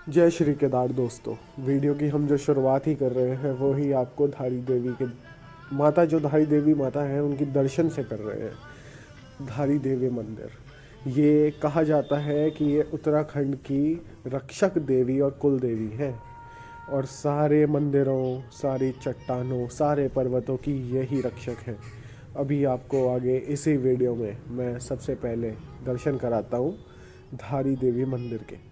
जय श्री केदार दोस्तों। वीडियो की हम जो शुरुआत ही कर रहे हैं वो ही आपको धारी देवी के माता, जो धारी देवी माता है उनकी दर्शन से कर रहे हैं। धारी देवी मंदिर, ये कहा जाता है कि ये उत्तराखंड की रक्षक देवी और कुल देवी है और सारे मंदिरों, सारी चट्टानों, सारे पर्वतों की यही रक्षक है। अभी आपको आगे इसी वीडियो में मैं सबसे पहले दर्शन कराता हूँ धारी देवी मंदिर के।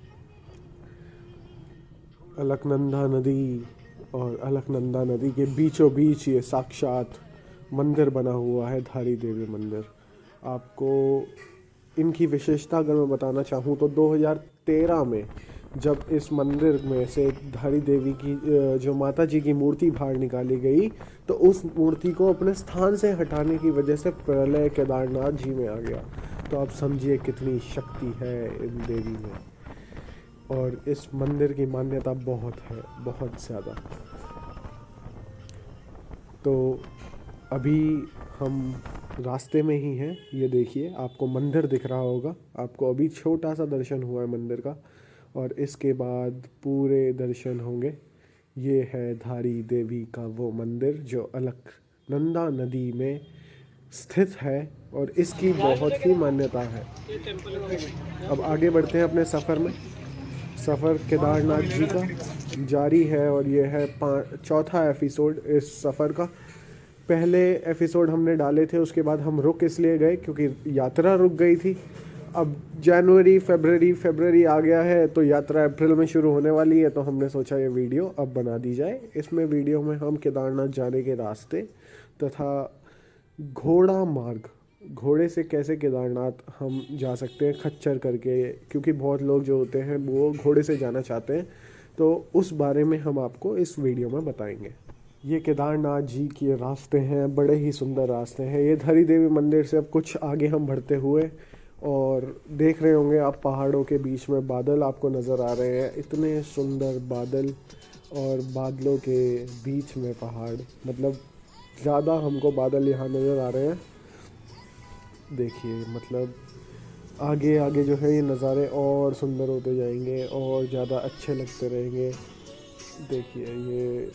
अलकनंदा नदी और अलकनंदा नदी के बीचों बीच ये साक्षात मंदिर बना हुआ है, धारी देवी मंदिर। आपको इनकी विशेषता अगर मैं बताना चाहूँ तो 2013 में जब इस मंदिर में से धारी देवी की जो माता जी की मूर्ति बाहर निकाली गई, तो उस मूर्ति को अपने स्थान से हटाने की वजह से प्रलय केदारनाथ जी में आ गया। तो आप समझिए कितनी शक्ति है इन देवी में। और इस मंदिर की मान्यता बहुत है, बहुत ज़्यादा। तो अभी हम रास्ते में ही हैं। ये देखिए, आपको मंदिर दिख रहा होगा। आपको अभी छोटा सा दर्शन हुआ है मंदिर का और इसके बाद पूरे दर्शन होंगे। ये है धारी देवी का वो मंदिर जो अलकनंदा नदी में स्थित है और इसकी बहुत ही मान्यता है। अब आगे बढ़ते हैं अपने सफ़र में। सफ़र केदारनाथ जी का जारी है और ये है चौथा एपिसोड इस सफ़र का। पहले एपिसोड हमने डाले थे, उसके बाद हम रुक इसलिए गए क्योंकि यात्रा रुक गई थी। अब जनवरी फरवरी आ गया है तो यात्रा अप्रैल में शुरू होने वाली है, तो हमने सोचा ये वीडियो अब बना दी जाए। इसमें वीडियो में हम केदारनाथ जाने के रास्ते तथा घोड़ा मार्ग, घोड़े से कैसे केदारनाथ हम जा सकते हैं खच्चर करके, क्योंकि बहुत लोग जो होते हैं वो घोड़े से जाना चाहते हैं, तो उस बारे में हम आपको इस वीडियो में बताएंगे। ये केदारनाथ जी के रास्ते हैं, बड़े ही सुंदर रास्ते हैं। ये धारी देवी मंदिर से अब कुछ आगे हम बढ़ते हुए और देख रहे होंगे आप पहाड़ों के बीच में बादल आपको नज़र आ रहे हैं। इतने सुंदर बादल और बादलों के बीच में पहाड़, मतलब ज़्यादा हमको बादल यहाँ नज़र आ रहे हैं। देखिए, मतलब आगे आगे जो है ये नज़ारे और सुंदर होते जाएंगे और ज़्यादा अच्छे लगते रहेंगे। देखिए, ये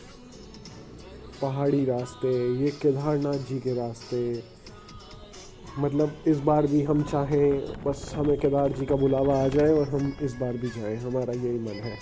पहाड़ी रास्ते, ये केदारनाथ जी के रास्ते, मतलब इस बार भी हम चाहें बस हमें केदार जी का बुलावा आ जाए और हम इस बार भी जाएं, हमारा यही मन है।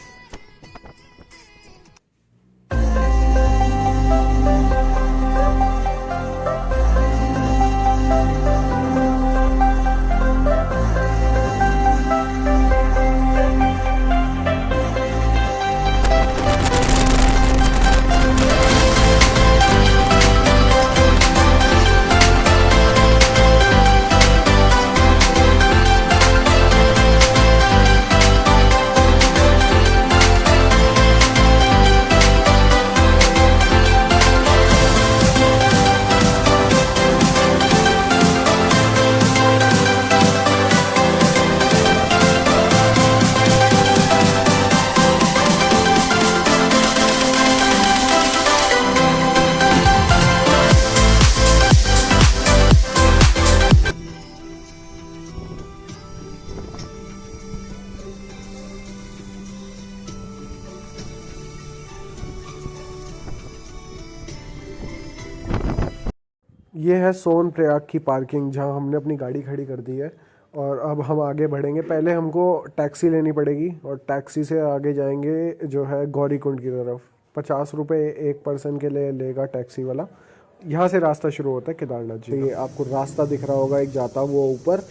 ये है सोन प्रयाग की पार्किंग जहाँ हमने अपनी गाड़ी खड़ी कर दी है और अब हम आगे बढ़ेंगे। पहले हमको टैक्सी लेनी पड़ेगी और टैक्सी से आगे जाएंगे जो है गौरीकुंड की तरफ। 50 रुपये एक पर्सन के लिए लेगा टैक्सी वाला। यहाँ से रास्ता शुरू होता है केदारनाथ जी। ये आपको रास्ता दिख रहा होगा एक जाता हुआ ऊपर,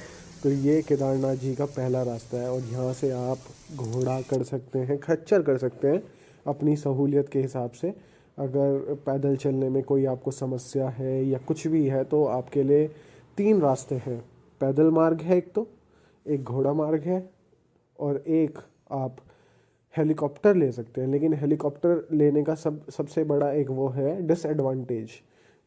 तो ये केदारनाथ जी का पहला रास्ता है और यहाँ से आप घोड़ा कर सकते हैं, खच्चर कर सकते हैं अपनी सहूलियत के हिसाब से। अगर पैदल चलने में कोई आपको समस्या है या कुछ भी है तो आपके लिए 3 रास्ते हैं। पैदल मार्ग है एक, तो एक घोड़ा मार्ग है और एक आप हेलीकॉप्टर ले सकते हैं। लेकिन हेलीकॉप्टर लेने का सबसे बड़ा एक वो है डिसएडवांटेज,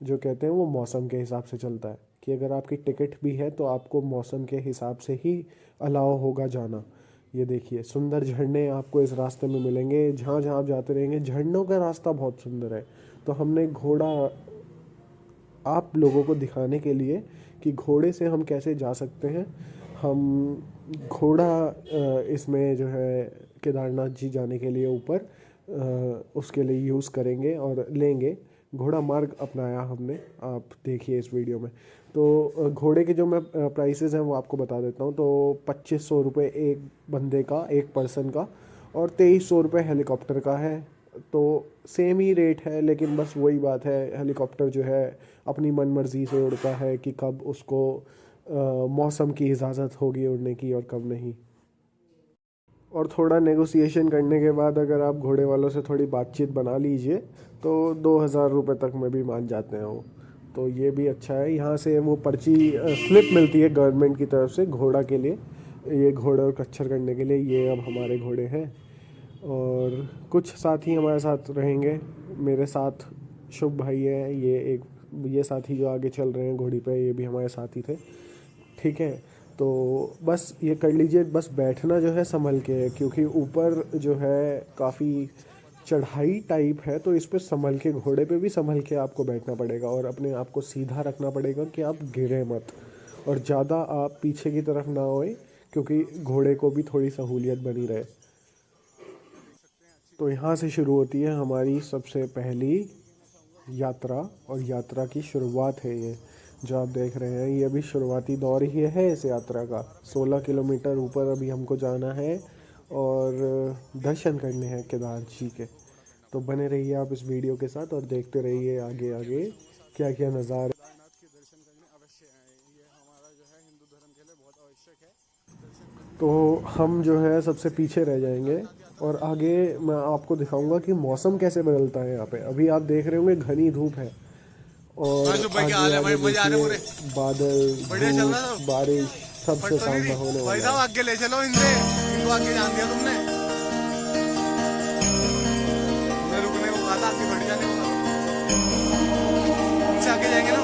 जो कहते हैं वो मौसम के हिसाब से चलता है कि अगर आपकी टिकट भी है तो आपको मौसम के हिसाब से ही अलाउ होगा जाना। ये देखिए, सुंदर झरने आपको इस रास्ते में मिलेंगे। जहाँ जहाँ आप जाते रहेंगे झरनों का रास्ता बहुत सुंदर है। तो हमने घोड़ा आप लोगों को दिखाने के लिए कि घोड़े से हम कैसे जा सकते हैं, हम घोड़ा इसमें जो है केदारनाथ जी जाने के लिए ऊपर उसके लिए यूज़ करेंगे और लेंगे। घोड़ा मार्ग अपनाया हमने, आप देखिए इस वीडियो में। तो घोड़े के जो मैं प्राइसेस हैं वो आपको बता देता हूँ। तो 2500 रुपये एक बंदे का, एक पर्सन का, और 2300 रुपये हेलीकॉप्टर का है। तो सेम ही रेट है, लेकिन बस वही बात है, हेलीकॉप्टर जो है अपनी मन मर्ज़ी से उड़ता है कि कब उसको मौसम की इजाज़त होगी उड़ने की और कब नहीं। और थोड़ा नेगोशिएशन करने के बाद अगर आप घोड़े वालों से थोड़ी बातचीत बना लीजिए तो 2000 रुपये तक में भी मान जाते हैं वो। तो ये भी अच्छा है। यहाँ से वो पर्ची स्लिप मिलती है गवर्नमेंट की तरफ से घोड़ा के लिए, ये घोड़े और खच्चर करने के लिए। ये अब हमारे घोड़े हैं और कुछ साथी हमारे साथ रहेंगे। मेरे साथ शुभ भाई है, ये साथी जो आगे चल रहे हैं घोड़ी पे, ये भी हमारे साथी थे। ठीक है, तो बस ये कर लीजिए। बस बैठना जो है संभल के है, क्योंकि ऊपर जो है काफ़ी चढ़ाई टाइप है, तो इस पर संभल के, घोड़े पे भी संभल के आपको बैठना पड़ेगा और अपने आप को सीधा रखना पड़ेगा कि आप गिरे मत, और ज़्यादा आप पीछे की तरफ ना होए, क्योंकि घोड़े को भी थोड़ी सहूलियत बनी रहे। तो यहाँ से शुरू होती है हमारी सबसे पहली यात्रा, और यात्रा की शुरुआत है ये जो आप देख रहे हैं। ये अभी शुरुआती दौर ही है इस यात्रा का। 16 किलोमीटर ऊपर अभी हमको जाना है और दर्शन करने हैं केदार जी के। तो बने रहिए आप इस वीडियो के साथ और देखते रहिए आगे आगे क्या क्या नज़ारे। केदारनाथ के दर्शन करने अवश्य आए, ये हमारा जो है हिंदू धर्म के लिए बहुत आवश्यक है। तो हम जो है सबसे पीछे रह जाएंगे और आगे मैं आपको दिखाऊंगा कि मौसम कैसे बदलता है यहाँ पे। अभी आप देख रहे होंगे घनी धूप है और आगे आगे देखिए बादल, धूप, बारिश सबसे सामना होने भाई वाला साहब है। आगे ले चलो इनको आगे जान दिया तुमने रुकने को कहा था, आगे बढ़ जाने को इनसे आगे जाएंगे ना।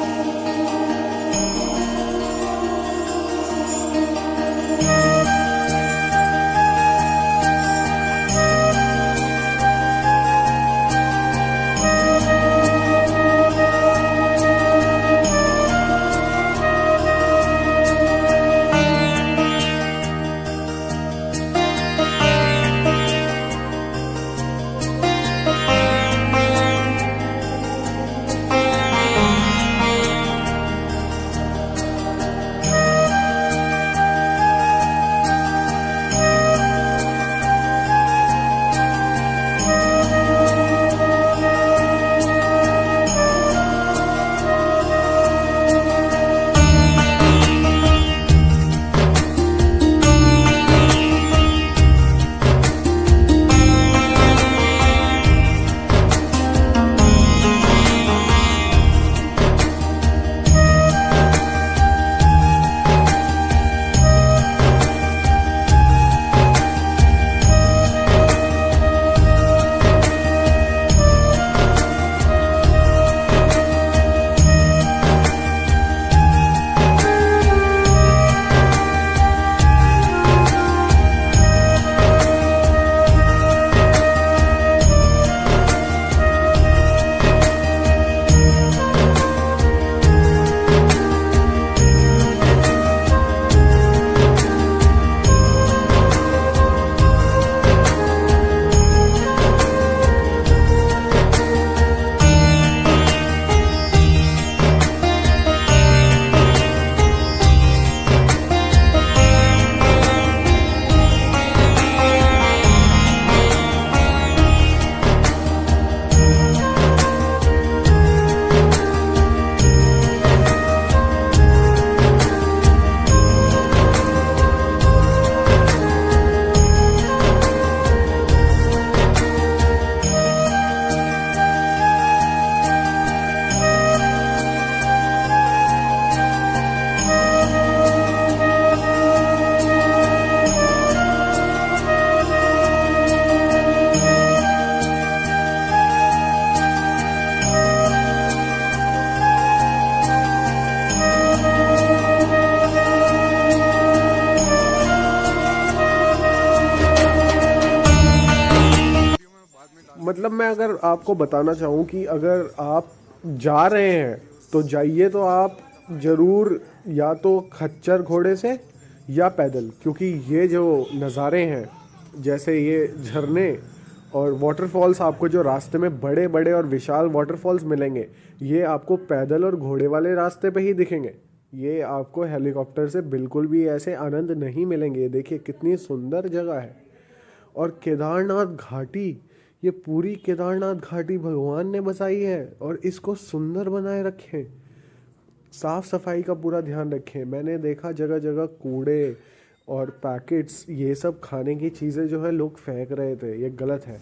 मतलब मैं अगर आपको बताना चाहूँ कि अगर आप जा रहे हैं तो जाइए तो आप ज़रूर या तो खच्चर घोड़े से या पैदल, क्योंकि ये जो नज़ारे हैं जैसे ये झरने और वाटरफॉल्स आपको जो रास्ते में बड़े बड़े और विशाल वाटरफॉल्स मिलेंगे, ये आपको पैदल और घोड़े वाले रास्ते पे ही दिखेंगे। ये आपको हेलीकॉप्टर से बिल्कुल भी ऐसे आनंद नहीं मिलेंगे। देखिए कितनी सुंदर जगह है। और केदारनाथ घाटी, ये पूरी केदारनाथ घाटी भगवान ने बसाई है और इसको सुंदर बनाए रखें। साफ सफाई का पूरा ध्यान रखें। मैंने देखा जगह जगह कूड़े और पैकेट्स, ये सब खाने की चीज़ें जो है लोग फेंक रहे थे, ये गलत है।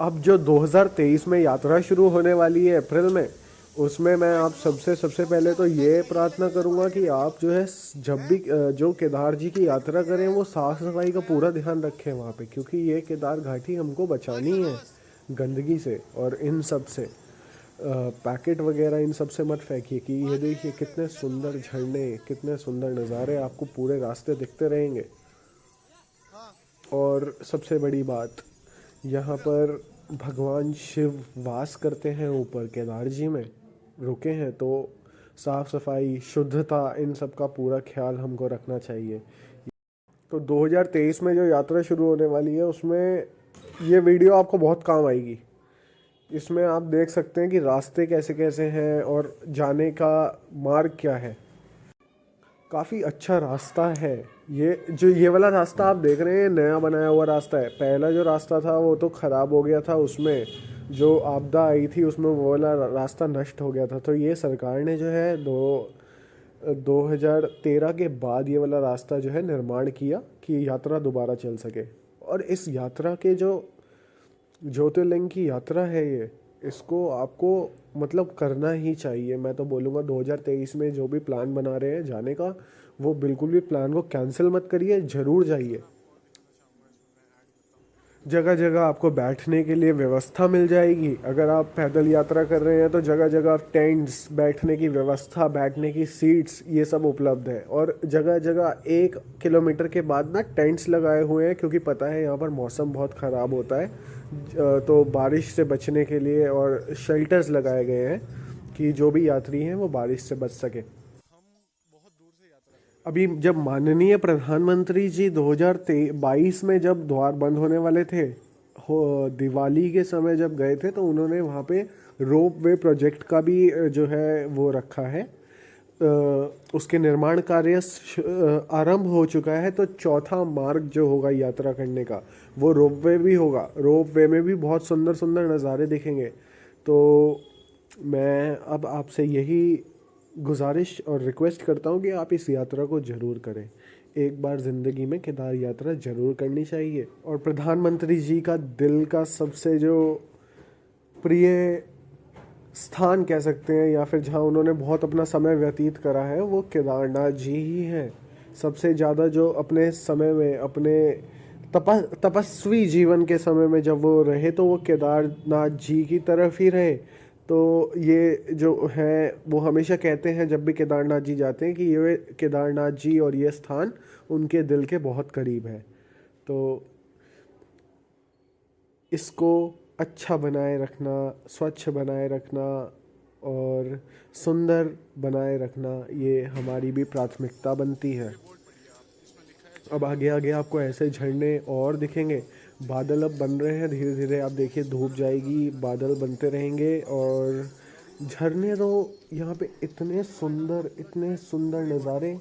अब जो 2023 में यात्रा शुरू होने वाली है अप्रैल में, उसमें मैं आप सबसे पहले तो ये प्रार्थना करूँगा कि आप जो है जब भी जो केदार जी की यात्रा करें वो साफ़ सफाई का पूरा ध्यान रखें वहाँ पे, क्योंकि ये केदार घाटी हमको बचानी है गंदगी से और इन सब से। पैकेट वगैरह इन सब से मत फेंकिए। कि ये देखिए कितने सुंदर झरने, कितने सुंदर नज़ारे आपको पूरे रास्ते दिखते रहेंगे। और सबसे बड़ी बात, यहाँ पर भगवान शिव वास करते हैं ऊपर केदार जी में रुके हैं, तो साफ़ सफाई, शुद्धता, इन सब का पूरा ख्याल हमको रखना चाहिए। तो 2023 में जो यात्रा शुरू होने वाली है उसमें ये वीडियो आपको बहुत काम आएगी। इसमें आप देख सकते हैं कि रास्ते कैसे कैसे हैं और जाने का मार्ग क्या है। काफ़ी अच्छा रास्ता है। ये वाला रास्ता आप देख रहे हैं नया बनाया हुआ रास्ता है। पहला जो रास्ता था वो तो ख़राब हो गया था, उसमें जो आपदा आई थी उसमें वो वाला रास्ता नष्ट हो गया था। तो ये सरकार ने जो है 2013 के बाद ये वाला रास्ता जो है निर्माण किया कि यात्रा दोबारा चल सके। और इस यात्रा के जो ज्योतिर्लिंग की यात्रा है, ये इसको आपको मतलब करना ही चाहिए। मैं तो बोलूँगा 2023 में जो भी प्लान बना रहे हैं जाने का, वो बिल्कुल भी प्लान को कैंसिल मत करिए, ज़रूर जाइए। जगह जगह आपको बैठने के लिए व्यवस्था मिल जाएगी। अगर आप पैदल यात्रा कर रहे हैं तो जगह जगह टेंट्स, बैठने की व्यवस्था, बैठने की सीट्स, ये सब उपलब्ध है। और जगह जगह 1 किलोमीटर के बाद ना टेंट्स लगाए हुए हैं, क्योंकि पता है यहाँ पर मौसम बहुत ख़राब होता है, तो बारिश से बचने के लिए और शेल्टर्स लगाए गए हैं कि जो भी यात्री हैं वो बारिश से बच सके। अभी जब माननीय प्रधानमंत्री जी 2022 में जब द्वार बंद होने वाले थे, दिवाली के समय जब गए थे, तो उन्होंने वहाँ पे रोप वे प्रोजेक्ट का भी जो है वो रखा है। उसके निर्माण कार्य आरंभ हो चुका है। तो चौथा मार्ग जो होगा यात्रा करने का, वो रोप वे भी होगा। रोप वे में भी बहुत सुंदर सुंदर नज़ारे दिखेंगे। तो मैं अब आपसे यही गुजारिश और रिक्वेस्ट करता हूँ कि आप इस यात्रा को ज़रूर करें। एक बार ज़िंदगी में केदार यात्रा ज़रूर करनी चाहिए। और प्रधानमंत्री जी का दिल का सबसे जो प्रिय स्थान कह सकते हैं, या फिर जहाँ उन्होंने बहुत अपना समय व्यतीत करा है, वो केदारनाथ जी ही हैं। सबसे ज़्यादा जो अपने समय में, अपने तपस्वी जीवन के समय में जब वो रहे, तो वो केदारनाथ जी की तरफ ही रहे। तो ये जो है वो हमेशा कहते हैं जब भी केदारनाथ जी जाते हैं कि ये केदारनाथ जी और ये स्थान उनके दिल के बहुत करीब है। तो इसको अच्छा बनाए रखना, स्वच्छ बनाए रखना और सुंदर बनाए रखना, ये हमारी भी प्राथमिकता बनती है। अब आगे आगे आपको ऐसे झरने और दिखेंगे। बादल अब बन रहे हैं धीरे धीरे। आप देखिए धूप जाएगी, बादल बनते रहेंगे और झरने तो यहाँ पे इतने सुंदर नज़ारे,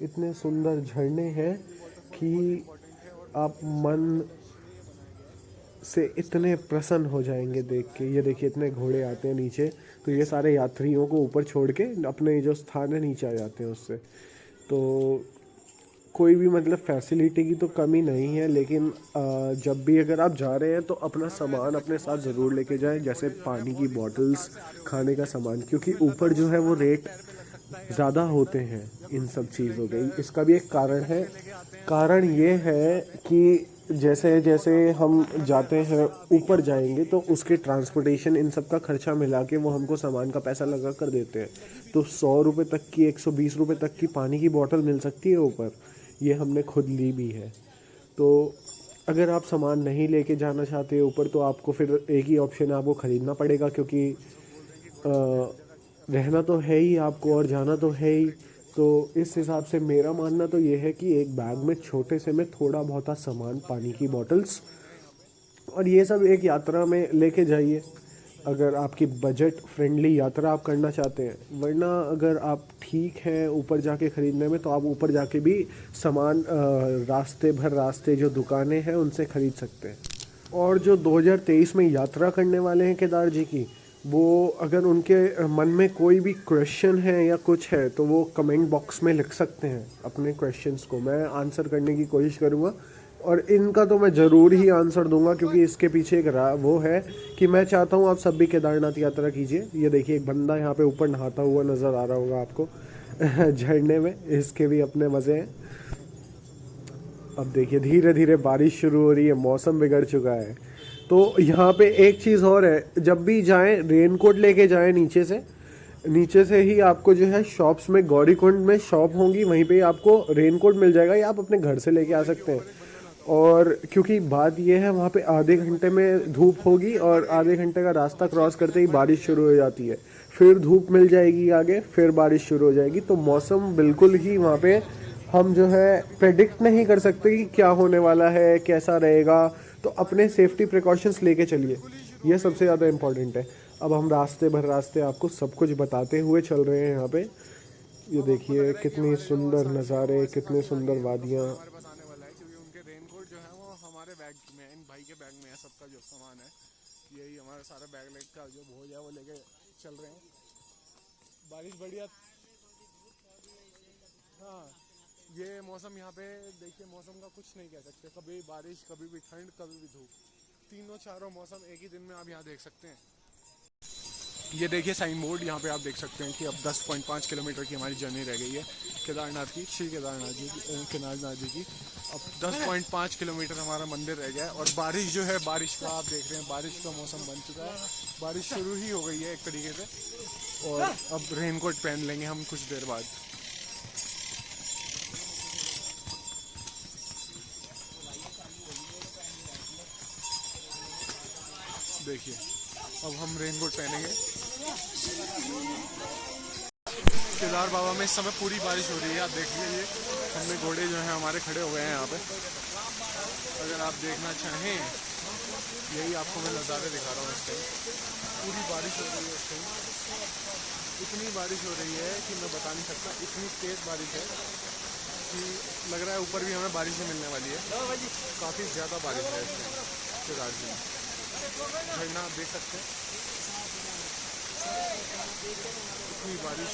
इतने सुंदर झरने हैं कि आप मन से इतने प्रसन्न हो जाएंगे देख के। ये देखिए इतने घोड़े आते हैं नीचे, तो ये सारे यात्रियों को ऊपर छोड़ के अपने जो स्थान है नीचे आ जाते हैं उससे। तो कोई भी मतलब फैसिलिटी की तो कमी नहीं है, लेकिन जब भी अगर आप जा रहे हैं तो अपना सामान अपने साथ ज़रूर लेके जाएं, जैसे पानी की बॉटल्स, खाने का सामान, क्योंकि ऊपर जो है वो रेट ज़्यादा होते हैं इन सब चीज़ों के। इसका भी एक कारण है। कारण ये है कि जैसे जैसे हम जाते हैं ऊपर जाएंगे तो उसके ट्रांसपोर्टेशन इन सब का खर्चा मिला के वो हमको सामान का पैसा लगा कर देते हैं। तो 100 रुपये तक की, 120 रुपये तक की पानी की बोतल मिल सकती है ऊपर। ये हमने खुद ली भी है। तो अगर आप सामान नहीं लेके जाना चाहते ऊपर, तो आपको फिर एक ही ऑप्शन है, आपको ख़रीदना पड़ेगा, क्योंकि रहना तो है ही आपको और जाना तो है ही। तो इस हिसाब से मेरा मानना तो ये है कि एक बैग में छोटे से में थोड़ा बहुत सामान, पानी की बॉटल्स और ये सब एक यात्रा में लेके जाइए, अगर आपकी बजट फ्रेंडली यात्रा आप करना चाहते हैं। वरना अगर आप ठीक हैं ऊपर जाके ख़रीदने में, तो आप ऊपर जाके भी सामान रास्ते जो दुकानें हैं उनसे ख़रीद सकते हैं। और जो 2023 में यात्रा करने वाले हैं केदार जी की, वो अगर उनके मन में कोई भी क्वेश्चन है या कुछ है तो वो कमेंट बॉक्स में लिख सकते हैं अपने क्वेश्चंस को, मैं आंसर करने की कोशिश करूँगा। और इनका तो मैं ज़रूर ही आंसर दूंगा, क्योंकि इसके पीछे एक वो है कि मैं चाहता हूँ आप सब भी केदारनाथ यात्रा कीजिए। ये देखिए एक बंदा यहाँ पे ऊपर नहाता हुआ नज़र आ रहा होगा आपको झरने में, इसके भी अपने मज़े हैं। अब देखिए धीरे धीरे बारिश शुरू हो रही है, मौसम बिगड़ चुका है। तो यहाँ पे एक चीज़ और है, जब भी जाएं रेनकोट लेके जाएं। नीचे से ही आपको जो है शॉप्स में, गौरीकुंड में शॉप होंगी, वहीं पे आपको रेनकोट मिल जाएगा या आप अपने घर से लेके आ सकते हैं। और क्योंकि बात ये है वहाँ पे आधे घंटे में धूप होगी और आधे घंटे का रास्ता क्रॉस करते ही बारिश शुरू हो जाती है, फिर धूप मिल जाएगी आगे, फिर बारिश शुरू हो जाएगी। तो मौसम बिल्कुल ही वहाँ पे हम जो है प्रेडिक्ट नहीं कर सकते कि क्या होने वाला है, कैसा रहेगा। तो अपने सेफ्टी प्रिकॉशंस लेके चलिए, ये सबसे ज़्यादा इम्पोर्टेंट है। अब हम रास्ते आपको सब कुछ बताते हुए चल रहे हैं यहाँ पे। ये देखिए कितनी सुंदर नज़ारे, कितने सुंदर वादियाँ। हमारे पास आने वाला है क्योंकि उनके रेनकोट जो है वो हमारे बैग में, इन भाई के बैग में है सबका जो सामान है। यही हमारा सारा बैग लेग का जो भोज है वो लेके चल रहे हैं। बारिश बढ़िया, हाँ ये मौसम यहाँ पे देखिए, मौसम का कुछ नहीं कह सकते, कभी बारिश, कभी भी ठंड, कभी भी धूप, तीनों चारों मौसम एक ही दिन में आप यहाँ देख सकते हैं। ये देखिए साइन बोर्ड, यहाँ पे आप देख सकते हैं कि अब 10.5 किलोमीटर की हमारी जर्नी रह गई है केदारनाथ की, श्री केदारनाथ जी की। अब 10.5 किलोमीटर हमारा मंदिर रह गया है। और बारिश जो है, बारिश का आप देख रहे हैं, बारिश का मौसम बन चुका है, बारिश शुरू ही हो गई है एक तरीके से। और अब रेनकोट पहन लेंगे हम कुछ देर बाद। देखिए अब हम रेनकोट पहनेंगे। केदार बाबा में इस समय पूरी बारिश हो रही है, आप देख लीजिए। हमने घोड़े जो हैं हमारे खड़े हो गए हैं यहाँ पे, अगर आप देखना चाहें। यही आपको मैं नज़ारे दिखा रहा हूँ इस टाइम। पूरी बारिश हो रही है इस टाइम, इतनी बारिश हो रही है कि मैं बता नहीं सकता, इतनी तेज़ बारिश है कि लग रहा है ऊपर भी हमें बारिश ही मिलने वाली है। काफ़ी ज़्यादा बारिश है इस टाइम केदार जी में। झरना आप देख सकते हैं, इतनी बारिश।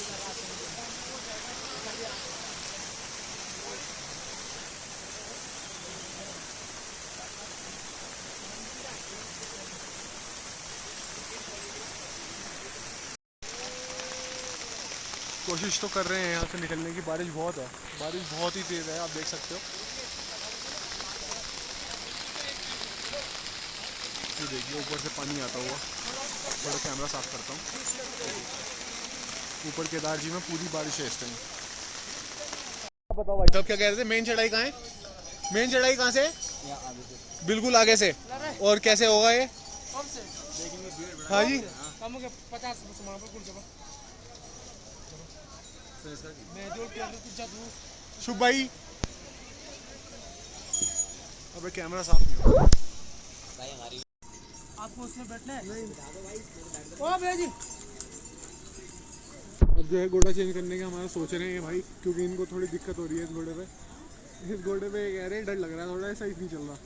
कोशिश तो कर रहे हैं यहाँ से निकलने की, बारिश बहुत है, बारिश बहुत ही तेज़ है, आप देख सकते हो। ये देखिए ऊपर से पानी आता हुआ, थोड़ा कैमरा साफ करता हूँ। ऊपर केदार जी में पूरी बारिश है इस टाइम। बताओ भाई साहब क्या कह रहे थे, मेन चढ़ाई कहाँ है? मेन चढ़ाई कहाँ से? बिल्कुल आगे से। और कैसे होगा ये? हाँ जी, 50 शुभ भाई, अबे कैमरा साफ नहीं हो भाई हमारी। आपको उसमें बैठना है? नहीं ओ भैया जी। अब जो है घोड़ा चेंज करने का हमारा सोच रहे हैं भाई, क्योंकि इनको थोड़ी दिक्कत हो रही है इस घोड़े पे। इस घोड़े पे कह रहे हैं डर लग रहा है थोड़ा, सही नहीं चल रहा।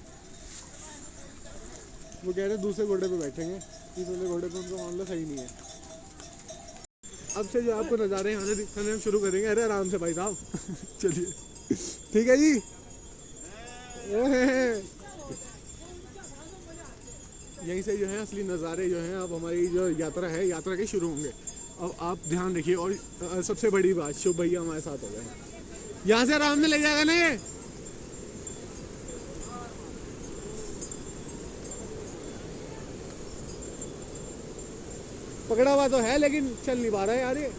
वो कह रहे हैं दूसरे घोड़े पे बैठेंगे, इस वाले घोड़े पे उनका मामला सही नहीं है। अब से जो आपको नज़ारे यहाँ से दिखाने हम शुरू करेंगे। अरे आराम से भाई साहब चलिए, ठीक है जी। यहीं से जो है असली नज़ारे जो हैं, अब हमारी जो यात्रा है, यात्रा के शुरू होंगे। अब आप ध्यान रखिए। और सबसे बड़ी बात, शुभ भैया हमारे साथ हो गए, यहाँ से आराम से ले जाएगा ना ये। पकड़ा हुआ तो है लेकिन चल नहीं पा रहा है यार ये।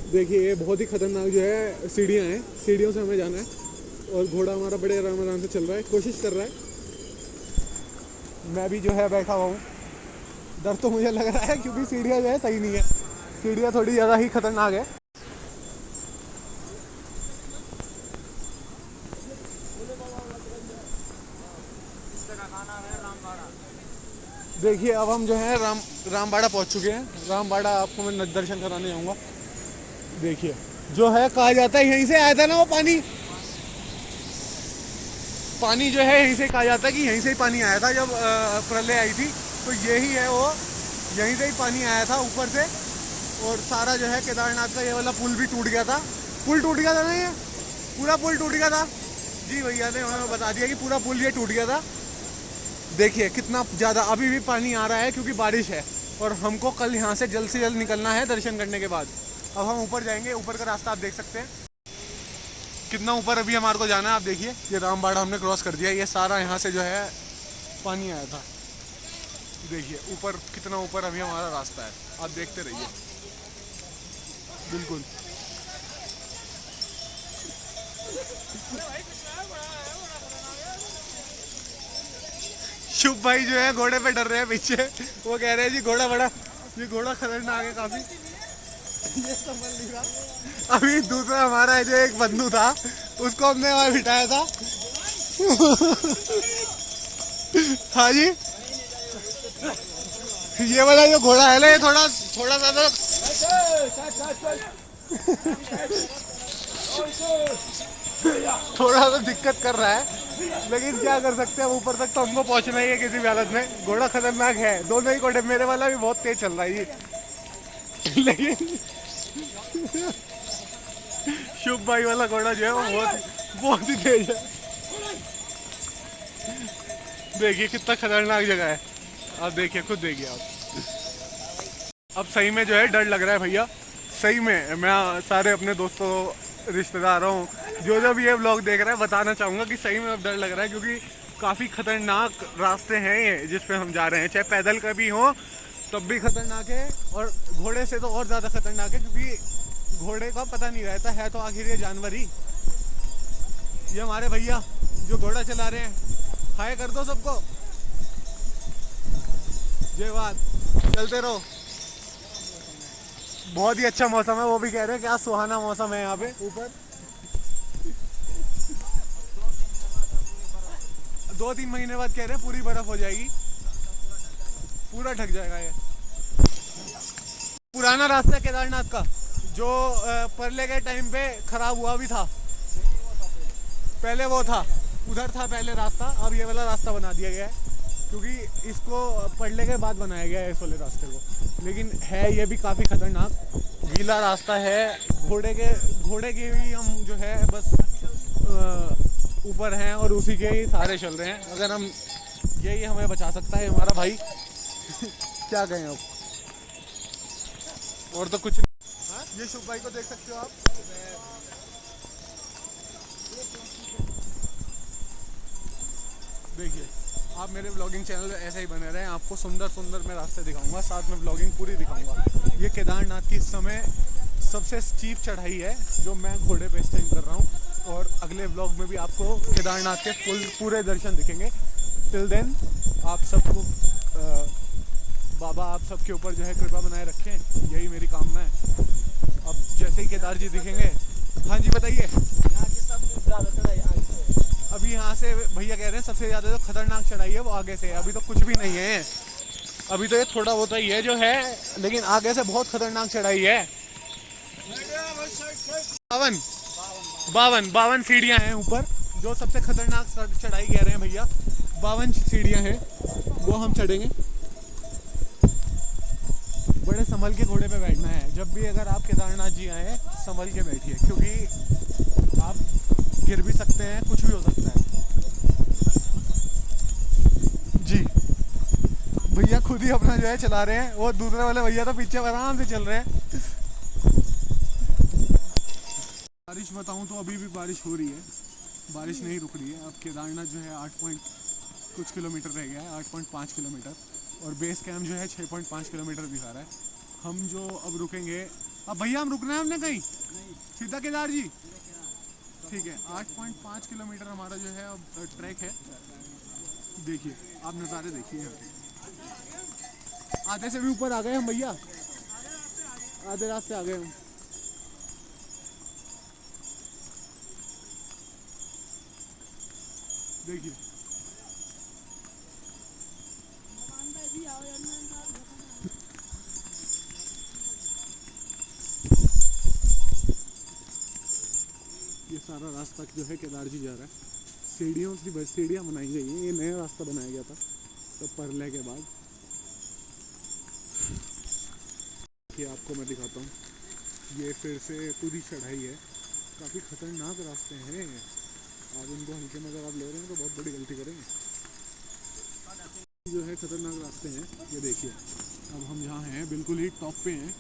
देखिए ये बहुत ही खतरनाक जो है सीढ़ियाँ हैं, सीढ़ियों से हमें जाना है। और घोड़ा हमारा बड़े आराम से चल रहा है, कोशिश कर रहा है। मैं भी जो है बैठा हुआ हूँ। डर तो मुझे लग रहा है क्योंकि सीढ़ियाँ जो है सही नहीं है, सीढ़ियाँ थोड़ी ज़्यादा ही खतरनाक है। देखिए अब हम जो है रामबाड़ा पहुंच चुके हैं। रामबाड़ा आपको मैं दर्शन कराने जाऊंगा। देखिए जो है कहा जाता है यहीं से आया था ना वो पानी जो है यहीं से कहा जाता है कि यहीं से ही पानी आया था जब प्रलय आई थी। तो यही है वो, यहीं से ही पानी आया था ऊपर से। और सारा जो है केदारनाथ का ये वाला पुल भी टूट गया था। पुल टूट गया था ना, ये पूरा पुल टूट गया था। जी भैया ने हमें बता दिया कि पूरा पुल ये टूट गया था। देखिए कितना ज़्यादा अभी भी पानी आ रहा है क्योंकि बारिश है। और हमको कल यहाँ से जल्द निकलना है दर्शन करने के बाद। अब हम ऊपर जाएंगे, ऊपर का रास्ता आप देख सकते हैं कितना ऊपर अभी हमारे को जाना है। आप देखिए ये रामबाड़ा हमने क्रॉस कर दिया। ये सारा यहाँ से जो है पानी आया था। देखिए ऊपर कितना ऊपर अभी हमारा रास्ता है, आप देखते रहिए। बिल्कुल शुभ भाई जो है घोड़े पे डर रहे हैं पीछे। वो कह रहे हैं जी ये घोड़ा खतरनाक है काफी। ये संभल नहीं रहा। अभी दूसरा हमारा जो एक बंधु था उसको हमने वहां बिठाया था। हाँ जी, ये वाला जो घोड़ा है ना ये थोड़ा सा थोड़ा सा दिक्कत कर रहा है। लेकिन क्या कर सकते हैं, ऊपर तक तो हमको पहुंचना ही है किसी भी हालत में। घोड़ा खतरनाक है, दोनों ही घोड़े। मेरे वाला भी बहुत तेज चल रहा है ये। लेकिन शुभ भाई वाला घोड़ा जो है वो बहुत ही तेज है। देखिए कितना खतरनाक जगह है, आप देखिए, खुद देखिए आप। अब सही में जो है डर लग रहा है भैया, सही में। मैं सारे अपने दोस्तों रिश्तेदारों जो भी ये व्लॉग देख रहे हैं बताना चाहूँगा कि सही में अब डर लग रहा है। क्योंकि काफ़ी खतरनाक रास्ते हैं ये जिस पे हम जा रहे हैं। चाहे पैदल का भी हो तब भी खतरनाक है, और घोड़े से तो और ज़्यादा खतरनाक है। क्योंकि घोड़े का पता नहीं रहता है तो आखिर ये जानवर ही। ये हमारे भैया जो घोड़ा चला रहे हैं, हाय कर दो सबको, जय बात, चलते रहो। बहुत ही अच्छा मौसम है, वो भी कह रहे हैं क्या सुहाना मौसम है यहाँ पे ऊपर। 2-3 महीने बाद कह रहे हैं पूरी बर्फ हो जाएगी, पूरा ढक जाएगा ये। पुराना रास्ता है केदारनाथ का जो परले के टाइम पे खराब हुआ भी था। पहले वो था, उधर था पहले रास्ता, अब ये वाला रास्ता बना दिया गया है। क्योंकि इसको पढ़ने के बाद बनाया गया है इस वाले रास्ते को। लेकिन है ये भी काफ़ी खतरनाक, गीला रास्ता है। घोड़े के भी हम जो है बस ऊपर हैं और उसी के ही सहारे चल रहे हैं। अगर हम यही हमें बचा सकता है हमारा भाई। क्या कहें अब, और तो कुछ नहीं। ये शुभ भाई को देख सकते हो आप। देखिए आप मेरे व्लॉगिंग चैनल पे ऐसे ही बने रहें, आपको सुंदर मैं रास्ते दिखाऊंगा, साथ में व्लॉगिंग पूरी दिखाऊंगा। ये केदारनाथ की इस समय सबसे स्टीप चढ़ाई है जो मैं घोड़े पे इस टाइम कर रहा हूँ। और अगले व्लॉग में भी आपको केदारनाथ के पूरे दर्शन दिखेंगे। टिल देन आप सबको बाबा आप सबके ऊपर जो है कृपा बनाए रखें, यही मेरी कामना है। अब जैसे ही केदार जी दिखेंगे। हाँ जी बताइए। अभी यहाँ से भैया कह रहे हैं सबसे ज़्यादा जो खतरनाक चढ़ाई है वो आगे से है। अभी तो कुछ भी नहीं है, अभी तो ये थोड़ा बहुत ही है जो है, लेकिन आगे से बहुत खतरनाक चढ़ाई है। 52 सीढ़ियाँ हैं ऊपर, जो सबसे खतरनाक चढ़ाई कह रहे हैं भैया। 52 सीढ़ियाँ हैं, वो हम चढ़ेंगे। बड़े संभल के घोड़े पे बैठना है। जब भी अगर आप केदारनाथ जी आए संभल के बैठिए, क्योंकि आप गिर भी सकते हैं, कुछ भी हो सकता है। जी भैया खुद ही अपना जो है चला रहे हैं, वो दूसरे वाले भैया तो पीछे आराम से चल रहे हैं। बारिश बताऊं तो अभी भी बारिश हो रही है, बारिश नहीं रुक रही है। अब केदारनाथ जो है 8 कुछ किलोमीटर रह गया है, 8.5 किलोमीटर, और बेस कैंप जो है 6.5 किलोमीटर दिखा रहा है। हम जो अब रुकेंगे, अब भैया हम रुकना है हमने कहीं सीधा केदार जी, ठीक है। 8.5 किलोमीटर हमारा जो है अब ट्रैक है। देखिए आप नज़ारे देखिए यहाँ के। आधे से भी ऊपर आ गए हम भैया, आधे रास्ते आ गए हम। देखिए ये सारा रास्ता जो है केदार जी जा रहा है। सीढ़ियों से बस सीढ़ियाँ बनाई गई हैं, ये नया रास्ता बनाया गया था तो परले के बाद। ये आपको मैं दिखाता हूँ, ये फिर से पूरी चढ़ाई है, काफ़ी खतरनाक रास्ते हैं। आप इनको हल्के में अगर आप ले रहे हैं तो बहुत बड़ी गलती करेंगे। जो है खतरनाक रास्ते हैं, ये देखिए। अब हम जहाँ हैं बिल्कुल ही टॉप पे हैं,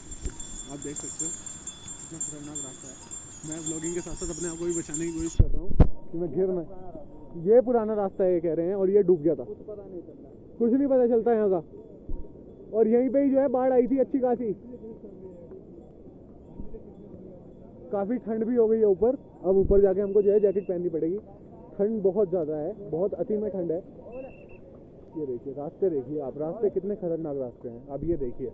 आप देख सकते हो कितना खतरनाक रास्ता है। मैं व्लॉगिंग के साथ साथ अपने आप को भी बचाने की कोशिश कर रहा हूँ कि मैं गिर ना। ये पुराना रास्ता है ये कह रहे हैं, और ये डूब गया था, कुछ नहीं पता चलता यहाँ का। और यहीं पे ही जो है बाढ़ आई थी अच्छी खासी, काफ़ी ठंड भी हो गई है ऊपर। अब ऊपर जाके हमको जो है जैकेट पहननी पड़ेगी, ठंड बहुत ज़्यादा है, बहुत अति में ठंड है। ये देखिए रास्ते, देखिए आप रास्ते कितने खतरनाक रास्ते हैं। अब ये देखिए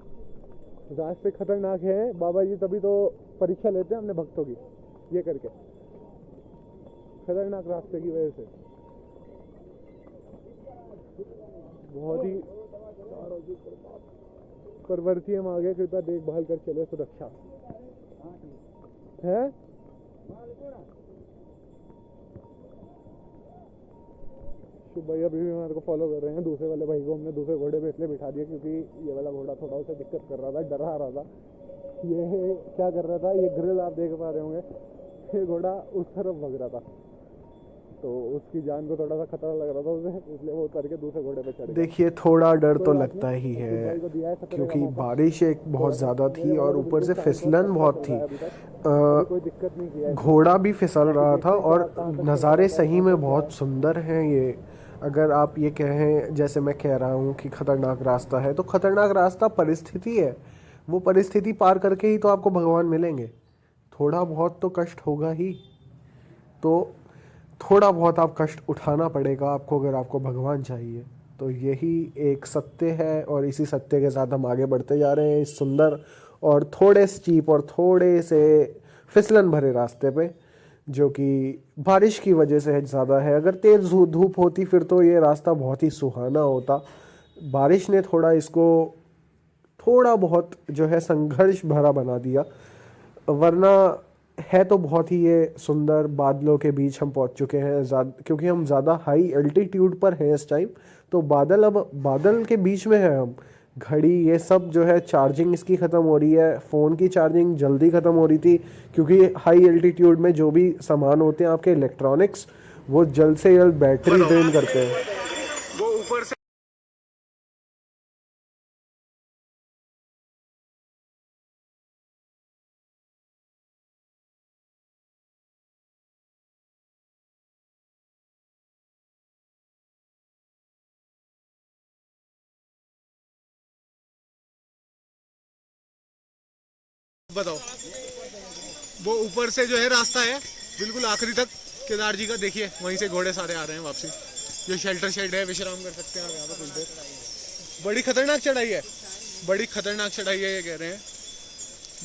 रास्ते खतरनाक हैं, बाबा जी तभी तो परीक्षा लेते हैं अपने भक्तों की, ये करके खतरनाक रास्ते की वजह से। बहुत ही परवर्ती हम आगे, कृपया देखभाल कर चले, सुरक्षा है। शुभ भाई अभी भी हमारे को फॉलो कर रहे हैं। दूसरे वाले भाई को हमने दूसरे घोड़े पे इसलिए बिठा दिया क्योंकि ये वाला घोड़ा थोड़ा उसे दिक्कत कर रहा था, डरा रहा था। ये क्या कर रहा था, ये ग्रिल आप देख पा रहे होंगे, ये घोड़ा उस तरफ भग रहा था, तो उसकी जान को थोड़ा सा खतरा लग रहा था उसे, इसलिए वो उतर के दूसरे घोड़े पे चढ़ गया। देखिए थोड़ा डर तो लगता ही है, क्योंकि बारिश एक बहुत ज़्यादा थी और ऊपर से फिसलन बहुत थी। कोई दिक्कत नहीं किया, घोड़ा भी फिसल रहा था और नज़ारे सही में बहुत सुंदर हैं ये। अगर आप ये कहें, जैसे मैं कह रहा हूँ कि खतरनाक रास्ता है, तो खतरनाक रास्ता परिस्थिति है। वो परिस्थिति पार करके ही तो आपको भगवान मिलेंगे। थोड़ा बहुत तो कष्ट होगा ही, तो थोड़ा बहुत आप कष्ट उठाना पड़ेगा आपको अगर आपको भगवान चाहिए। तो यही एक सत्य है और इसी सत्य के साथ हम आगे बढ़ते जा रहे हैं इस सुंदर और थोड़े स्टीप और थोड़े से फिसलन भरे रास्ते पे, जो कि बारिश की वजह से ज़्यादा है। अगर तेज़ धूप होती फिर तो ये रास्ता बहुत ही सुहाना होता। बारिश ने थोड़ा इसको थोड़ा बहुत जो है संघर्ष भरा बना दिया, वरना है तो बहुत ही ये सुंदर। बादलों के बीच हम पहुंच चुके हैं, क्योंकि हम ज़्यादा हाई एल्टीट्यूड पर हैं इस टाइम, तो बादल, अब बादल के बीच में है हम। घड़ी ये सब जो है चार्जिंग इसकी ख़त्म हो रही है, फ़ोन की चार्जिंग जल्दी ख़त्म हो रही थी, क्योंकि हाई एल्टीट्यूड में जो भी सामान होते हैं आपके इलेक्ट्रॉनिक्स, वो जल्द से जल्द बैटरी ड्रेन करते हैं। वो ऊपर से बताओ, वो ऊपर से जो है रास्ता है बिल्कुल आखिरी तक केदार जी का। देखिए वहीं से घोड़े सारे आ रहे हैं वापसी। ये शेल्टर शेड है, विश्राम कर सकते हैं आप यहाँ पे कुछ देर। बड़ी खतरनाक चढ़ाई है, बड़ी खतरनाक चढ़ाई है ये कह रहे हैं।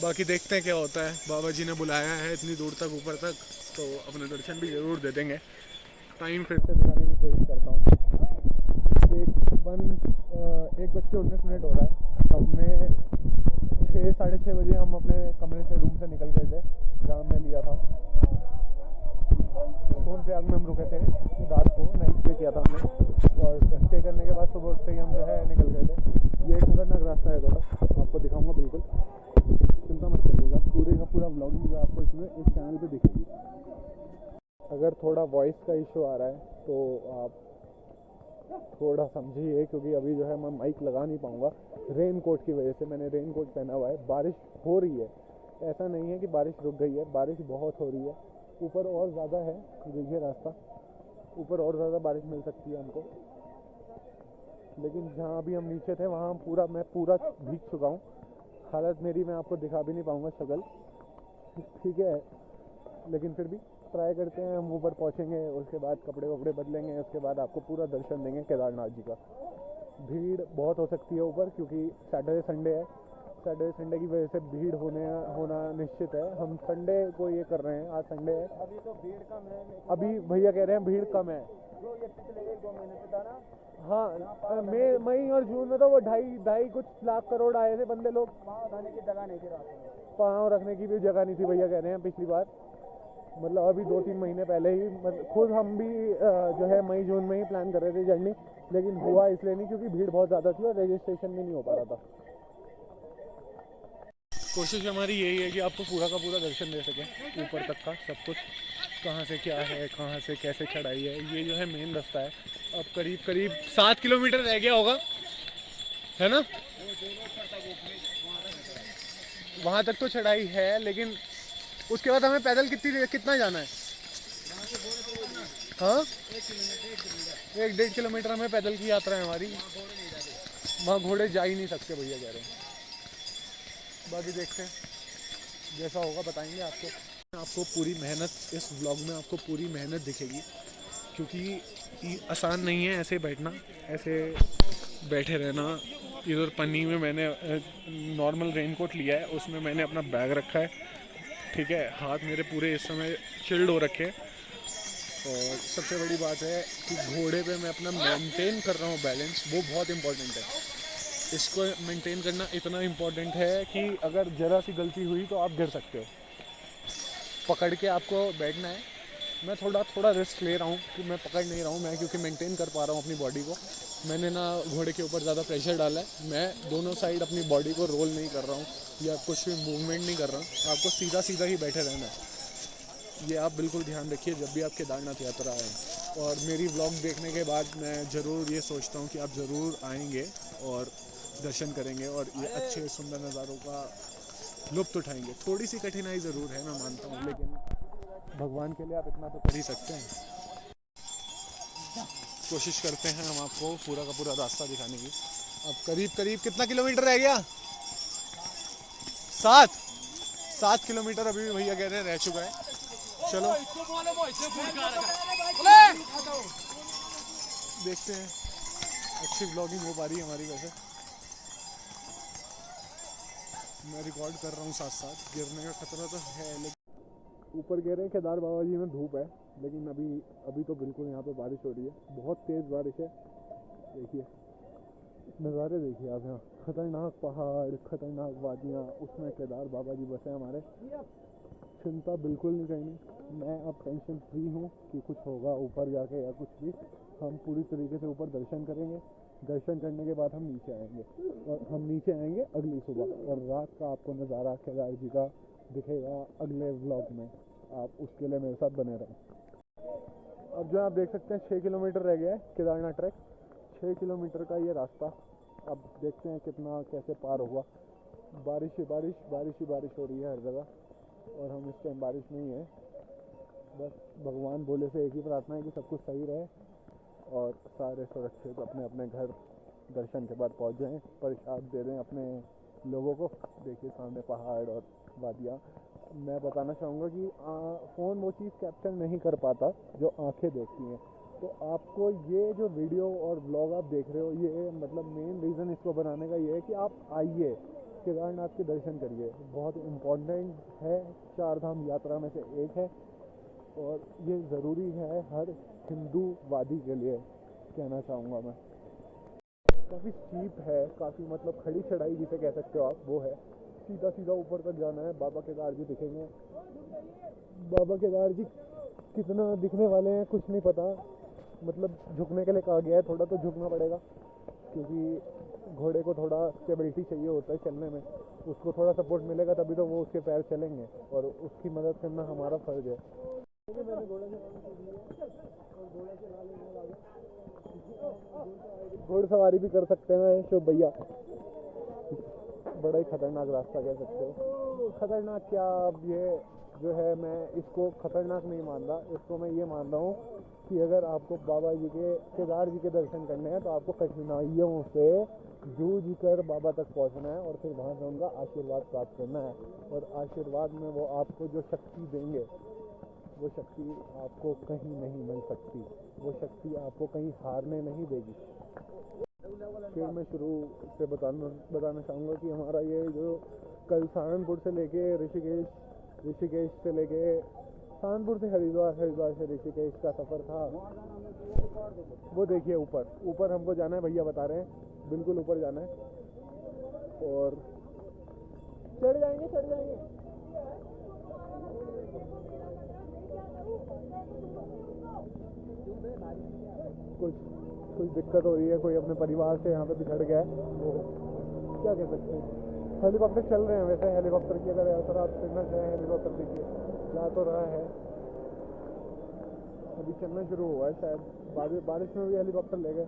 बाकी देखते हैं क्या होता है। बाबा जी ने बुलाया है इतनी दूर तक ऊपर तक, तो अपने दर्शन भी जरूर दे देंगे। टाइम फिर से दिखाने की कोशिश करता हूँ। 1:19 हो रहा है। हमने 6 साढ़े 6 बजे हम अपने कमरे से, रूम से निकल गए थे जहाँ मैं लिया था। सोनप्रयाग में हम रुके थे, रात को नाइट स्टे किया था हमने, और स्टे करने के बाद सुबह उठते ही हम जो है निकल गए थे। ये एक खतरनाक रास्ता है थोड़ा, आपको दिखाऊंगा बिल्कुल, चिंता मत करिएगा। पूरे का पूरा व्लॉगिंग जो आपको इसमें इस चैनल पे दिखेगी। अगर थोड़ा वॉइस का इशू आ रहा है तो आप थोड़ा समझिए, क्योंकि अभी जो है मैं माइक लगा नहीं पाऊँगा रेन कोट की वजह से। मैंने रेन कोट पहना हुआ है, बारिश हो रही है, ऐसा नहीं है कि बारिश रुक गई है, बारिश बहुत हो रही है। ऊपर और ज़्यादा है, देखिए रास्ता, ऊपर और ज़्यादा बारिश मिल सकती है हमको। लेकिन जहाँ अभी हम नीचे थे वहाँ मैं पूरा भीग चुका हूँ। हालत मेरी मैं आपको दिखा भी नहीं पाऊँगा शक्ल, ठीक है, लेकिन फिर भी ट्राई करते हैं, हम ऊपर पहुंचेंगे, उसके बाद कपड़े वपड़े बदलेंगे, उसके बाद आपको पूरा दर्शन देंगे केदारनाथ जी का। भीड़ बहुत हो सकती है ऊपर, क्योंकि सैटरडे संडे है। सैटरडे संडे की वजह से भीड़ होना निश्चित है। हम संडे को ये कर रहे हैं, आज संडे है। अभी तो भीड़ कम है, अभी भैया कह रहे हैं भीड़ कम है। जो ये पिछले 1-2 महीने से था ना, हाँ, मई और जून में तो वो ढाई कुछ लाख करोड़ आए थे बंदे लोग। पाँव रखने की जगह नहीं थी, रात में पाँव रखने की भी जगह नहीं थी, भैया कह रहे हैं पिछली बार। मतलब अभी 2-3 महीने पहले ही, खुद हम भी जो है मई जून में ही प्लान कर रहे थे जर्नी, लेकिन हुआ इसलिए नहीं क्योंकि भीड़ बहुत ज़्यादा थी और रजिस्ट्रेशन भी नहीं हो पा रहा था। कोशिश हमारी यही है कि आपको पूरा का पूरा दर्शन दे सकें, ऊपर तक का सब कुछ, कहाँ से क्या है, कहाँ से कैसे चढ़ाई है। ये जो है मेन रास्ता है। अब करीब 7 किलोमीटर रह गया होगा, है ना? वहाँ तक तो चढ़ाई है, लेकिन उसके बाद हमें पैदल कितना जाना है? हाँ, 1-1.5 किलोमीटर हमें पैदल की यात्रा है हमारी। वहाँ घोड़े जा ही नहीं सकते, भैया कह रहे हैं। बाकी देखते हैं, जैसा होगा बताएंगे आपको पूरी मेहनत इस व्लॉग में आपको पूरी मेहनत दिखेगी, क्योंकि आसान नहीं है ऐसे बैठना, ऐसे बैठे रहना। इधर पन्नी में मैंने नॉर्मल रेनकोट लिया है, उसमें मैंने अपना बैग रखा है, ठीक है। हाथ मेरे पूरे इस समय चिल्ड हो रखे हैं। और सबसे बड़ी बात है कि घोड़े पे मैं अपना मेंटेन कर रहा हूँ बैलेंस, वो बहुत इम्पोर्टेंट है। इसको मेंटेन करना इतना इम्पोर्टेंट है कि अगर ज़रा सी गलती हुई तो आप गिर सकते हो। पकड़ के आपको बैठना है। मैं थोड़ा रिस्क ले रहा हूँ कि मैं पकड़ नहीं रहा हूँ मैं, क्योंकि मेंटेन कर पा रहा हूँ अपनी बॉडी को। मैंने ना घोड़े के ऊपर ज़्यादा प्रेशर डाला है, मैं दोनों साइड अपनी बॉडी को रोल नहीं कर रहा हूँ या कुछ भी मूवमेंट नहीं कर रहा हूँ। आपको सीधा सीधा ही बैठे रहना है, ये आप बिल्कुल ध्यान रखिए जब भी आप केदारनाथ यात्रा आएँ। और मेरी व्लॉग देखने के बाद मैं ज़रूर ये सोचता हूँ कि आप ज़रूर आएंगे और दर्शन करेंगे और ये अच्छे सुंदर नज़ारों का लुत्फ़ उठाएंगे। थोड़ी सी कठिनाई ज़रूर है, मैं मानता हूँ, लेकिन भगवान के लिए आप इतना तो कर ही सकते हैं। कोशिश करते हैं हम आपको पूरा का पूरा रास्ता दिखाने की। अब करीब कितना किलोमीटर रह गया? 7 किलोमीटर अभी भी भैया कह रहे हैं रह चुका है। चलो देखते हैं, अच्छी ब्लॉगिंग हो पा रही है हमारी। वैसे मैं रिकॉर्ड कर रहा हूँ, साथ साथ गिरने का खतरा तो है, लेकिन ऊपर कह रहे हैं केदार बाबा जी में धूप है, लेकिन अभी तो बिल्कुल यहाँ पे बारिश हो रही है, बहुत तेज़ बारिश है। देखिए नज़ारे, देखिए आप यहाँ, खतरनाक पहाड़, खतरनाक वादियाँ, उसमें केदार बाबा जी बसे हमारे। चिंता बिल्कुल नहीं करनी, मैं अब टेंशन फ्री हूँ कि कुछ होगा ऊपर जाके या कुछ भी। हम पूरी तरीके से ऊपर दर्शन करेंगे, दर्शन करने के बाद हम नीचे आएंगे, और हम नीचे आएंगे अगली सुबह, और रात का आपको नज़ारा केदार जी का दिखेगा अगले व्लॉग में। आप उसके लिए मेरे साथ बने रहें। अब जो आप देख सकते हैं 6 किलोमीटर रह गया है केदारनाथ ट्रैक। 6 किलोमीटर का ये रास्ता, अब देखते हैं कितना कैसे पार हुआ। बारिश ही बारिश हो रही है हर जगह, और हम इस टाइम बारिश में ही हैं। बस भगवान भोले से एक ही प्रार्थना है कि सब कुछ सही रहे और सारे सुरक्षित अपने अपने घर दर्शन के बाद पहुंच जाएं, प्रसाद दे दें अपने लोगों को। देखिए सामने पहाड़ और वादियाँ। मैं बताना चाहूँगा कि फ़ोन वो चीज़ कैप्चर नहीं कर पाता जो आंखें देखती हैं। तो आपको ये जो वीडियो और ब्लॉग आप देख रहे हो, ये मतलब मेन रीज़न इसको बनाने का ये है कि आप आइए केदारनाथ के दर्शन करिए। बहुत इम्पोर्टेंट है, 4 धाम यात्रा में से एक है, और ये ज़रूरी है हर हिंदू वादी के लिए, कहना चाहूँगा मैं। काफ़ी स्टीप है, काफ़ी मतलब खड़ी चढ़ाई जिसे कह सकते हो आप, वो है। सीधा सीधा ऊपर तक जाना है, बाबा केदार जी दिखेंगे। बाबा केदार जी कितना दिखने वाले हैं कुछ नहीं पता, मतलब झुकने के लिए कहा गया है, थोड़ा तो झुकना पड़ेगा, क्योंकि घोड़े को थोड़ा स्टेबिलिटी चाहिए होता है चलने में। उसको थोड़ा सपोर्ट मिलेगा तभी तो वो उसके पैर चलेंगे, और उसकी मदद करना हमारा फ़र्ज है। मैंने घोड़सवारी भी कर सकते हैं शुभ भैया। बड़ा ही खतरनाक रास्ता कह सकते हो। खतरनाक क्या, अब ये जो है मैं इसको खतरनाक नहीं मान रहा, इसको मैं ये मान रहा हूँ कि अगर आपको बाबा जी के केदार जी के दर्शन करने हैं तो आपको कठिनाइयों से जूझ कर बाबा तक पहुँचना है, और फिर वहाँ से उनका आशीर्वाद प्राप्त करना है। और आशीर्वाद में वो आपको जो शक्ति देंगे वो शक्ति आपको कहीं नहीं मिल सकती, वो शक्ति आपको कहीं हारने नहीं देगी। फिर मैं शुरू से बताना चाहूँगा कि हमारा ये जो कल सहारनपुर से लेके ऋषिकेश से लेके सहारनपुर से हरिद्वार, हरिद्वार से ऋषिकेश का सफ़र था। वो देखिए ऊपर हमको जाना है, भैया बता रहे हैं, बिल्कुल ऊपर जाना है और चढ़ जाएंगे। कुछ दिक्कत हो रही है, कोई अपने परिवार से यहाँ पे बिछड़ गया है, वो क्या कह सकते हैं। हेलीकॉप्टर चल रहे हैं, वैसे हेलीकॉप्टर की अगर अगर आप चलना चाहें, हेलीकॉप्टर देखिए जा तो रहा है, अभी चलना शुरू हुआ है शायद। बारिश में भी हेलीकॉप्टर ले गए,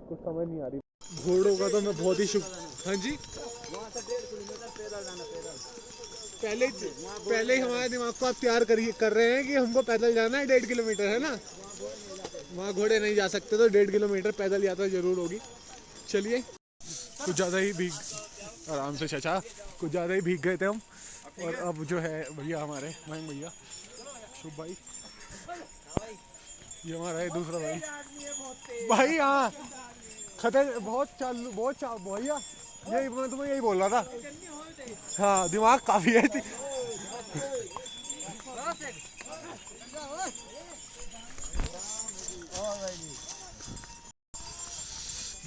कुछ समझ नहीं आ रही। घोड़ों का तो मैं बहुत ही हाँ जी, वहाँ से 1.5 किलोमीटर पैदल जाना, पहले ही हमारे दिमाग को आप तैयार कर रहे हैं कि हमको पैदल जाना है 1.5 किलोमीटर, है ना। वहाँ घोड़े नहीं जा सकते, तो 1.5 किलोमीटर पैदल यात्रा जरूर होगी। चलिए, कुछ ज़्यादा ही भीग, आराम से चाचा, कुछ ज़्यादा ही भीग गए थे हम। और अब जो है भैया हमारे मयंक भैया, शुभ भाई, ये हमारा है दूसरा भाई। हाँ, खतर बहुत भैया, यही मैं तुम्हें यही बोल रहा था। हाँ, दिमाग काफी है।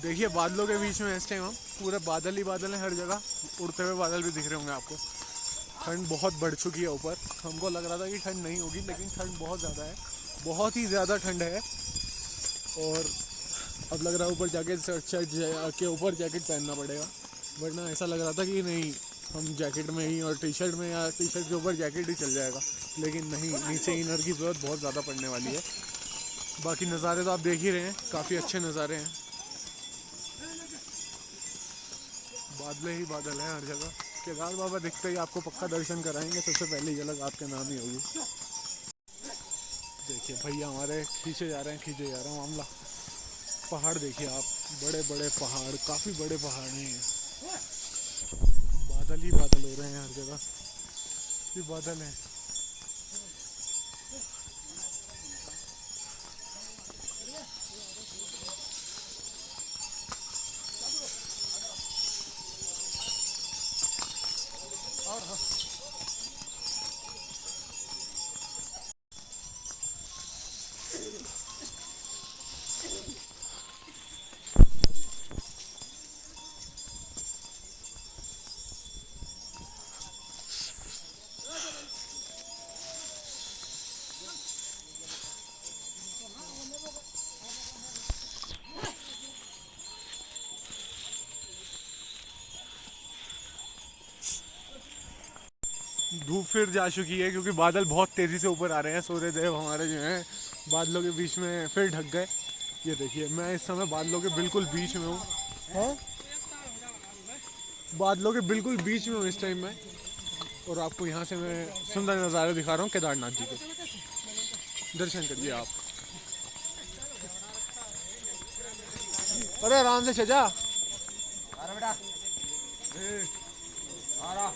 देखिए बादलों के बीच में इस टाइम हम पूरे बादल ही बादल हैं हर जगह, उड़ते हुए बादल भी दिख रहे होंगे आपको। ठंड बहुत बढ़ चुकी है ऊपर, हमको लग रहा था कि ठंड नहीं होगी, लेकिन ठंड बहुत ज़्यादा है, बहुत ही ज़्यादा ठंड है। और अब लग रहा है ऊपर जाके शर्ट के ऊपर जैकेट पहनना पड़ेगा, वरना ऐसा लग रहा था कि नहीं हम जैकेट में ही और टी शर्ट में या टी शर्ट के ऊपर जैकेट ही चल जाएगा, लेकिन नहीं, नीचे इनर की ज़रूरत बहुत ज़्यादा पड़ने वाली है। बाकी नज़ारे तो आप देख ही रहे हैं, काफ़ी अच्छे नज़ारे हैं, बादल ही बादल हैं हर जगह। केदार बाबा दिखते ही आपको पक्का दर्शन कराएंगे, सबसे पहली झलक आपके नाम ही होगी। देखिए भैया हमारे खींचे जा रहे हैं मामला। पहाड़ देखिए आप, बड़े बड़े पहाड़, काफ़ी बड़े पहाड़ हैं, बादल ही बादल हो रहे हैं हर जगह, ये बादल हैं। धूप फिर जा चुकी है क्योंकि बादल बहुत तेज़ी से ऊपर आ रहे हैं। सूर्य देव हमारे जो हैं बादलों के बीच में फिर ढक गए। ये देखिए मैं इस समय बादलों के बिल्कुल बीच में हूँ, बादलों के बिल्कुल बीच में हूँ इस टाइम में, और आपको यहाँ से मैं सुंदर नज़ारे दिखा रहा हूँ केदारनाथ जी के। दर्शन करिए आप। अरे आराम से चचा, बेटा आ रहा।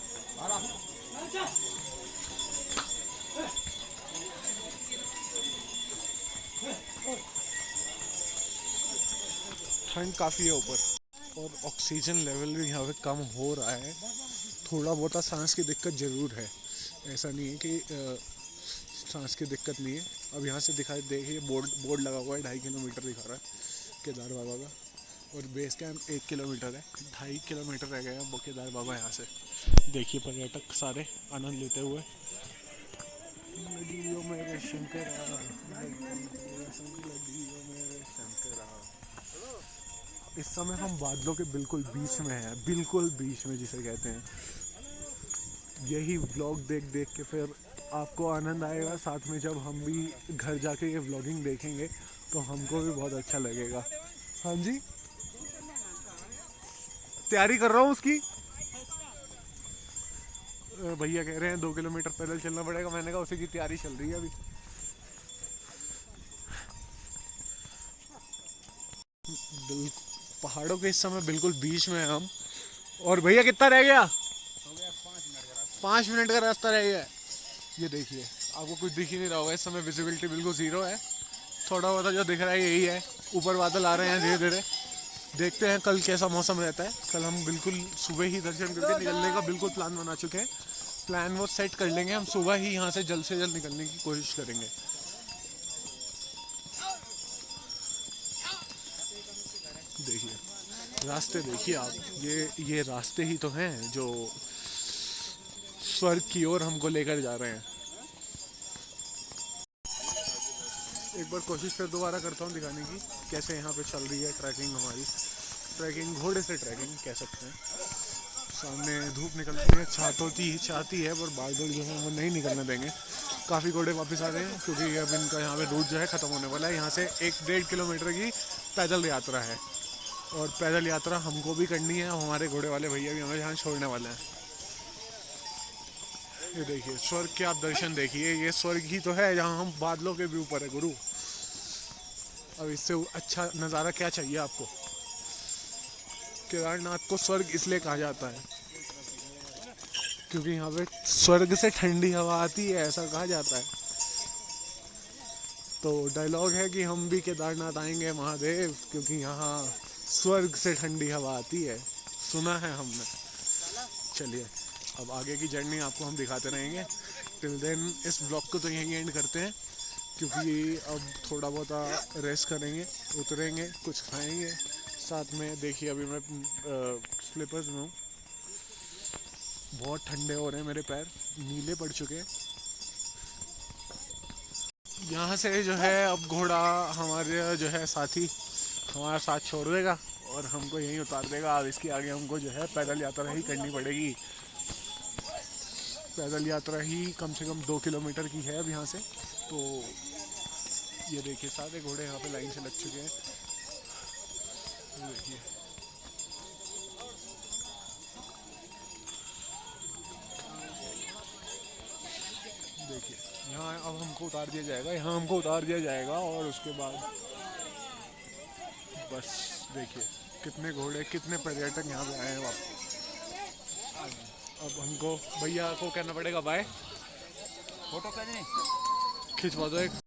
ठंड काफ़ी है ऊपर और ऑक्सीजन लेवल भी यहाँ पे कम हो रहा है। थोड़ा बहुत सांस की दिक्कत ज़रूर है, ऐसा नहीं है कि सांस की दिक्कत नहीं है। अब यहाँ से दिखाई देखिए बोर्ड लगा हुआ है, 2.5 किलोमीटर दिखा रहा है केदार बाबा का, और बेस कैंप 1 किलोमीटर है, 2.5 किलोमीटर रह गए हैं केदार बाबा यहाँ से। देखिए पर्यटक सारे आनंद लेते हुए। नदियों मेरे शंकरा, नदियों मेरे शंकरा। इस समय हम बादलों के बिल्कुल बीच में हैं, बिल्कुल बीच में जिसे कहते हैं। यही व्लॉग देख के फिर आपको आनंद आएगा, साथ में जब हम भी घर जाके ये व्लॉगिंग देखेंगे तो हमको भी बहुत अच्छा लगेगा। हाँ जी, तैयारी कर रहा हूँ उसकी। भैया कह रहे हैं 2 किलोमीटर पैदल चलना पड़ेगा, मैंने कहा उसी की तैयारी चल रही है अभी। पहाड़ों के इस समय बिल्कुल बीच में हम। और भैया कितना रह गया? हो गया 5 मिनट का रास्ता। 5 मिनट का रास्ता रह गया। ये देखिए आपको कुछ दिख ही नहीं रहा होगा, इस समय विजिबिलिटी बिल्कुल ज़ीरो है। थोड़ा बहुत जो दिख रहा है यही है, ऊपर बादल आ रहे हैं धीरे धीरे। देखते हैं कल कैसा मौसम रहता है। कल हम बिल्कुल सुबह ही दर्शन करके निकलने का बिल्कुल प्लान बना चुके हैं। प्लान वो सेट कर लेंगे, हम सुबह ही यहाँ से जल्द निकलने की कोशिश करेंगे। देखिए रास्ते, देखिए आप, ये रास्ते ही तो हैं जो स्वर्ग की ओर हमको लेकर जा रहे हैं। एक बार कोशिश फिर दोबारा करता हूँ दिखाने की कैसे यहाँ पे चल रही है ट्रैकिंग हमारी। ट्रैकिंग, घोड़े से ट्रैकिंग कह सकते हैं। सामने धूप निकलती है, चाहती है पर बादल जो है वो नहीं निकलने देंगे। काफ़ी घोड़े वापस आ रहे हैं क्योंकि अब इनका यहाँ पे रूट जो है ख़त्म होने वाला है। यहाँ से 1-1.5 किलोमीटर की पैदल यात्रा है और पैदल यात्रा हमको भी करनी है। हमारे घोड़े वाले भैया भी हमें यहाँ छोड़ने वाले हैं। ये देखिए स्वर्ग के आप दर्शन देखिए, ये स्वर्ग ही तो है जहाँ हम बादलों के भी ऊपर है गुरु। अब इससे अच्छा नज़ारा क्या चाहिए आपको। केदारनाथ को स्वर्ग इसलिए कहा जाता है क्योंकि यहाँ पे स्वर्ग से ठंडी हवा आती है, ऐसा कहा जाता है। तो डायलॉग है कि हम भी केदारनाथ आएंगे महादेव, क्योंकि यहाँ स्वर्ग से ठंडी हवा आती है, सुना है हमने। चलिए अब आगे की जर्नी आपको हम दिखाते रहेंगे। टिल देन इस ब्लॉग को तो यहीं एंड करते हैं क्योंकि अब थोड़ा बहुत रेस्ट करेंगे, उतरेंगे, कुछ खाएंगे साथ में। देखिए अभी मैं स्लीपर्स में हूँ, बहुत ठंडे हो रहे हैं, मेरे पैर नीले पड़ चुके हैं। यहाँ से जो है अब घोड़ा हमारे जो है साथी हमारा साथ छोड़ देगा और हमको यहीं उतार देगा। अब इसके आगे हमको जो है पैदल यात्रा ही करनी पड़ेगी। पैदल यात्रा ही कम से कम 2 किलोमीटर की है अब यहाँ से। तो ये देखिए सारे घोड़े यहाँ पे लाइन से लग चुके हैं। देखिए देखिए यहाँ अब हमको उतार दिया जाएगा, यहाँ हमको उतार दिया जाएगा और उसके बाद बस देखिए कितने घोड़े, कितने पर्यटक यहाँ पे आए हैं वापस। अब हमको भैया को कहना पड़ेगा बाय, फोटो करनी खिंचवा दो एक।